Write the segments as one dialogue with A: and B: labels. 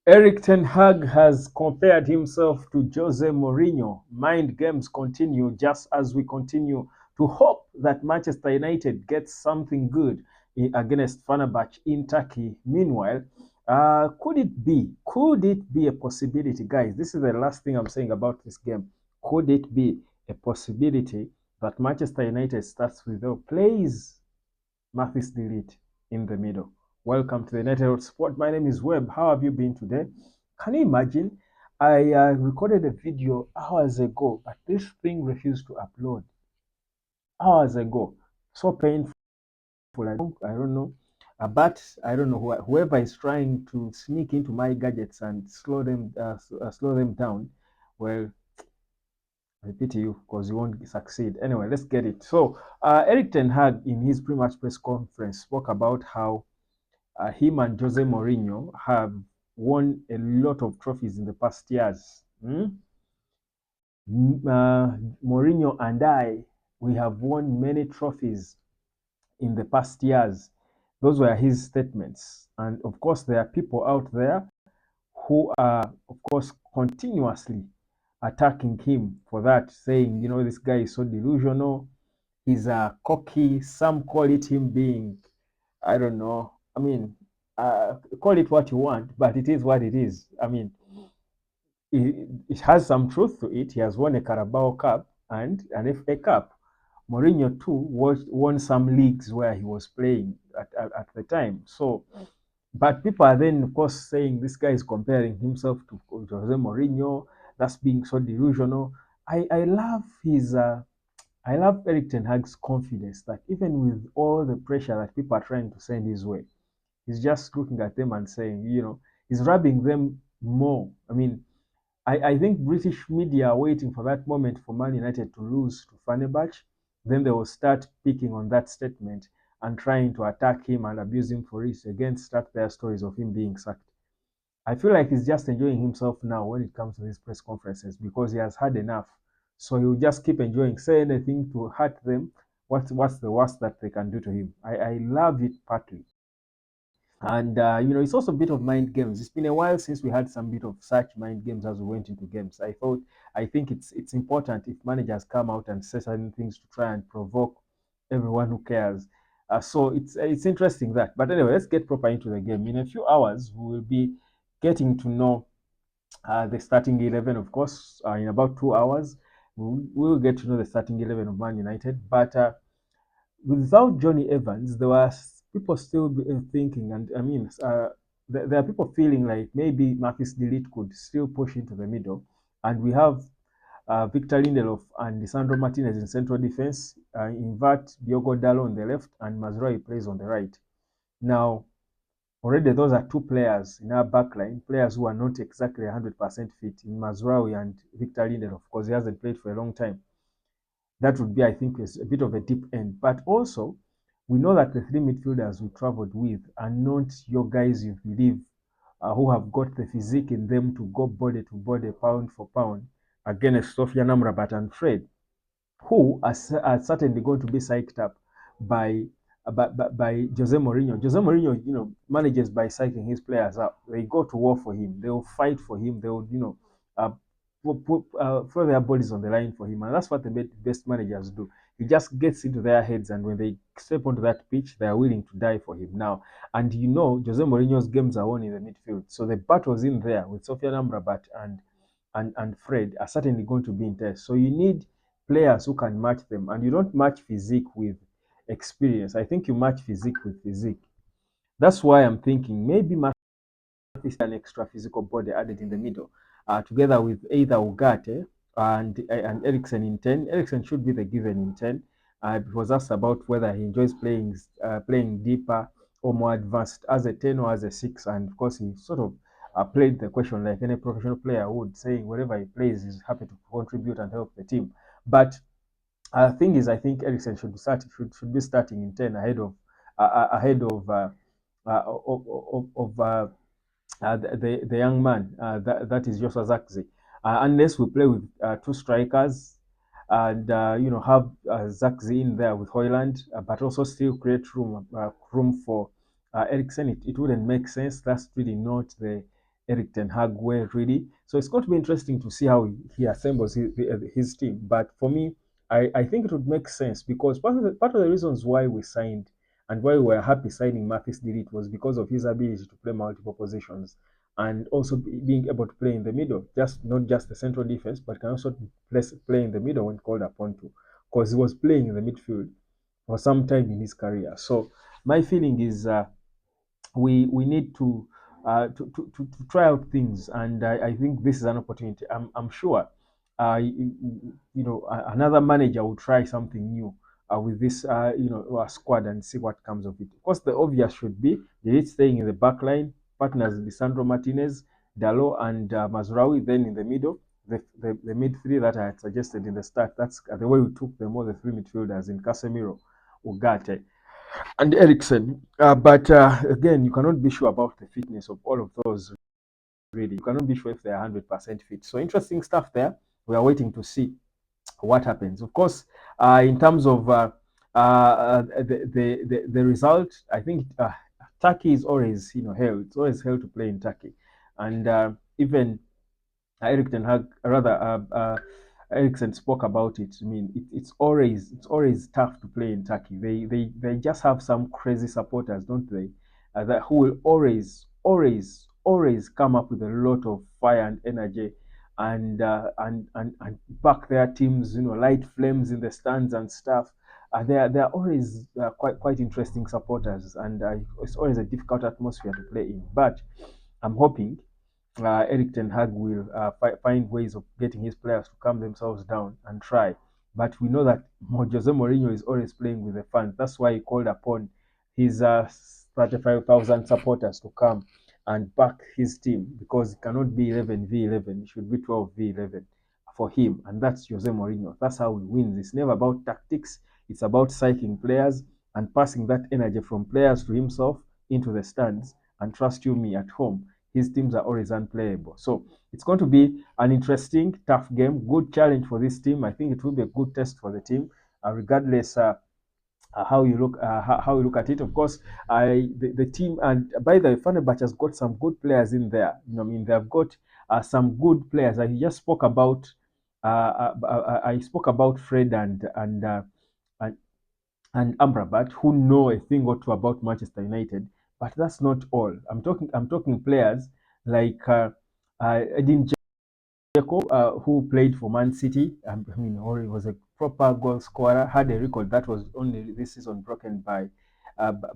A: Erik ten Hag has compared himself to Jose Mourinho. Mind games continue just as we continue to hope that Manchester United gets something good against Fenerbahce in Turkey. Meanwhile, could it be? Could it be a possibility, guys? This is the last thing I'm saying about this game. Could it be a possibility that Manchester United starts with or plays Mathis Delete in the middle? Welcome to the United Sport. My name is Webb. How have you been today? Can you imagine? I recorded a video hours ago, but this thing refused to upload hours ago. So painful. I don't know. But I don't know whoever is trying to sneak into my gadgets and slow them down. Well, I pity you because you won't succeed. Anyway, let's get it. So, Eric Ten Hag in his pre-match press conference spoke about how him and Jose Mourinho have won a lot of trophies in the past years. Mourinho and I, we have won many trophies in the past years. Those were his statements. And of course, there are people out there who are, of course, continuously attacking him for that, saying, this guy is so delusional. He's cocky. Some call it him being, I don't know. I mean, call it what you want, but it is what it is. I mean, it has some truth to it. He has won a Carabao Cup and an FA Cup. Mourinho too won some leagues where he was playing at the time. So, but people are then, of course, saying this guy is comparing himself to Jose Mourinho. That's being so delusional. I love his. I love Eric Ten Hag's confidence that even with all the pressure that people are trying to send his way, he's just looking at them and saying, he's rubbing them more. I mean, I think British media are waiting for that moment for Man United to lose to Fenerbahce. Then they will start picking on that statement and trying to attack him and abuse him for it. Again, start their stories of him being sacked. I feel like he's just enjoying himself now when it comes to these press conferences because he has had enough. So he'll just keep enjoying, say anything to hurt them. What's the worst that they can do to him? I love it partly. And it's also a bit of mind games. It's been a while since we had some bit of such mind games as we went into games. I think it's important if managers come out and say certain things to try and provoke everyone who cares. So it's interesting that. But anyway, let's get proper into the game. In a few hours, we will be getting to know the starting 11. Of course, in about 2 hours, we'll get to know the starting 11 of Man United. But without Johnny Evans, there were people still thinking, and I mean, there are people feeling like maybe Marcus Delete could still push into the middle, and we have Victor Lindelof and Lisandro Martinez in central defense, invert Diogo Dalot on the left, and Mazraoui plays on the right. Now, already those are two players in our backline, players who are not exactly 100% fit in Mazraoui and Victor Lindelof, because he hasn't played for a long time. That would be, I think, is a bit of a deep end. But also, we know that the three midfielders we traveled with are not your guys you believe who have got the physique in them to go body to body, pound for pound against Sofia Amrabat and Fred, who are certainly going to be psyched up by by Jose Mourinho. Jose Mourinho, manages by psyching his players up. They go to war for him. They will fight for him. They will, uh, throw their bodies on the line for him, and that's what the best managers do. He just gets into their heads, and when they step onto that pitch, they are willing to die for him now. And Jose Mourinho's games are won in the midfield, so the battles in there with Sofian Amrabat and Fred are certainly going to be intense. So you need players who can match them, and you don't match physique with experience. I think you match physique with physique. That's why I'm thinking maybe is an extra physical body added in the middle, together with either Ugarte and Ericsson in 10. Ericsson should be the given in 10. It was asked about whether he enjoys playing deeper or more advanced as a 10 or as a 6. And of course, he sort of played the question like any professional player would, saying wherever he plays, he's happy to contribute and help the team. But thing is, I think Ericsson should be starting in 10 ahead of the young man that is Joshua Zirkzee. Unless we play with two strikers and have Zirkzee in there with Hoyland, but also still create room for Ericsson, it wouldn't make sense. That's really not Erik Ten Hag were really. So it's going to be interesting to see how he assembles his team. But for me, I think it would make sense because part of the reasons why we signed and why we were happy signing Mathis Ligt was because of his ability to play multiple positions and also being able to play in the middle, just not just the central defense, but can also play in the middle when called upon to, because he was playing in the midfield for some time in his career. So my feeling is we need to try out things, and I think this is an opportunity. I'm sure, another manager will try something new with this squad and see what comes of it. Of course, the obvious should be the staying in the back line, partners Lisandro Martinez, Dalot, and Mazraoui. Then in the middle, the mid three that I had suggested in the start. That's the way we took them all, the three midfielders in Casemiro, Ugarte, and Eriksen. But again, you cannot be sure about the fitness of all of those. Really, you cannot be sure if they are 100% fit. So interesting stuff there. We are waiting to see what happens. Of course, in terms of the result, I think Turkey is always hell. It's always hell to play in Turkey, and even Erik Ten Hag, rather, Eriksen spoke about it. I mean, it's always tough to play in Turkey. They just have some crazy supporters, don't they? That who will always come up with a lot of fire and energy, and back their teams. Light flames in the stands and stuff. They are always quite interesting supporters, and it's always a difficult atmosphere to play in. But I'm hoping Erik Ten Hag will find ways of getting his players to calm themselves down and try. But we know that Jose Mourinho is always playing with the fans. That's why he called upon his 35,000 supporters to come and back his team, because it cannot be 11v11. It should be 12v11 for him. And that's Jose Mourinho. That's how he wins. It's never about tactics. It's about psyching players and passing that energy from players to himself into the stands. And trust you me, at home, his teams are always unplayable. So it's going to be an interesting, tough game, good challenge for this team. I think it will be a good test for the team, regardless how you look at it. Of course, the team, and by the way, Fenerbahce has got some good players in there. I mean, they have got some good players. I just spoke about I spoke about Fred and and Amrabat, who know a thing or two about Manchester United. But that's not all. I'm talking players like Edin Dzeko, who played for Man City. I mean, he was a proper goal scorer. Had a record that was only this season broken by Erling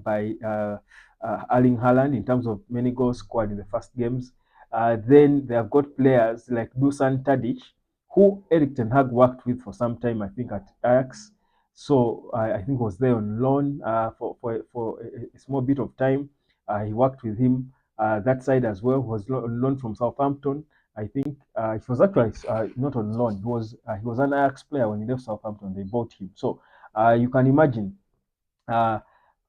A: Haaland in terms of many goals scored in the first games. Then they have got players like Dusan Tadic, who Erik Ten Hag worked with for some time, I think, at Ajax. So I think was there on loan for a small bit of time. He worked with him that side as well. Was on loan from Southampton. I think it was actually not on loan. He was an Ajax player when he left Southampton. They bought him. So you can imagine uh,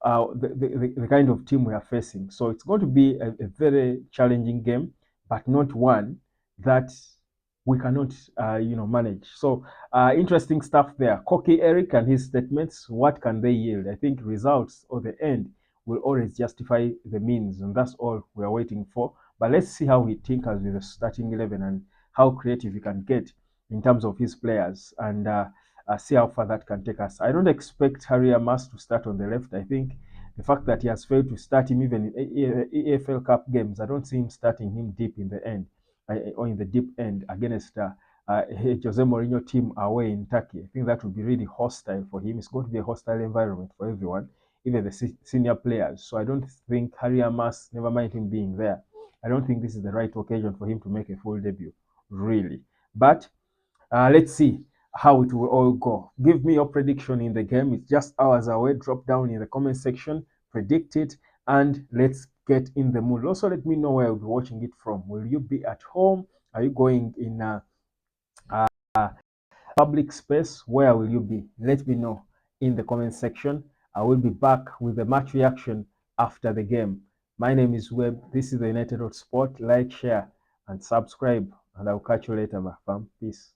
A: the kind of team we are facing. So it's going to be a very challenging game, but not one that we cannot, manage. So interesting stuff there. Koki Eric and his statements, what can they yield? I think results or the end will always justify the means, and that's all we are waiting for. But let's see how he tinkers with the starting 11 and how creative he can get in terms of his players, and see how far that can take us. I don't expect Harry Amas to start on the left. I think the fact that he has failed to start him even in EFL Cup games, I don't see him starting him deep in the end or in the deep end against Jose Mourinho team away in Turkey. I think that would be really hostile for him. It's going to be a hostile environment for everyone, even the senior players. So I don't think Harry Amas, never mind him being there, I don't think this is the right occasion for him to make a full debut, really. But let's see how it will all go. Give me your prediction in the game. It's just hours away. Drop down in the comment section, predict it, and let's get in the mood. Also, let me know where you'll be watching it from. Will you be at home? Are you going in a public space? Where will you be? Let me know in the comment section. I will be back with the match reaction after the game. My name is Webb. This is the United Sport. Like, share, and subscribe. And I'll catch you later, my fam. Peace.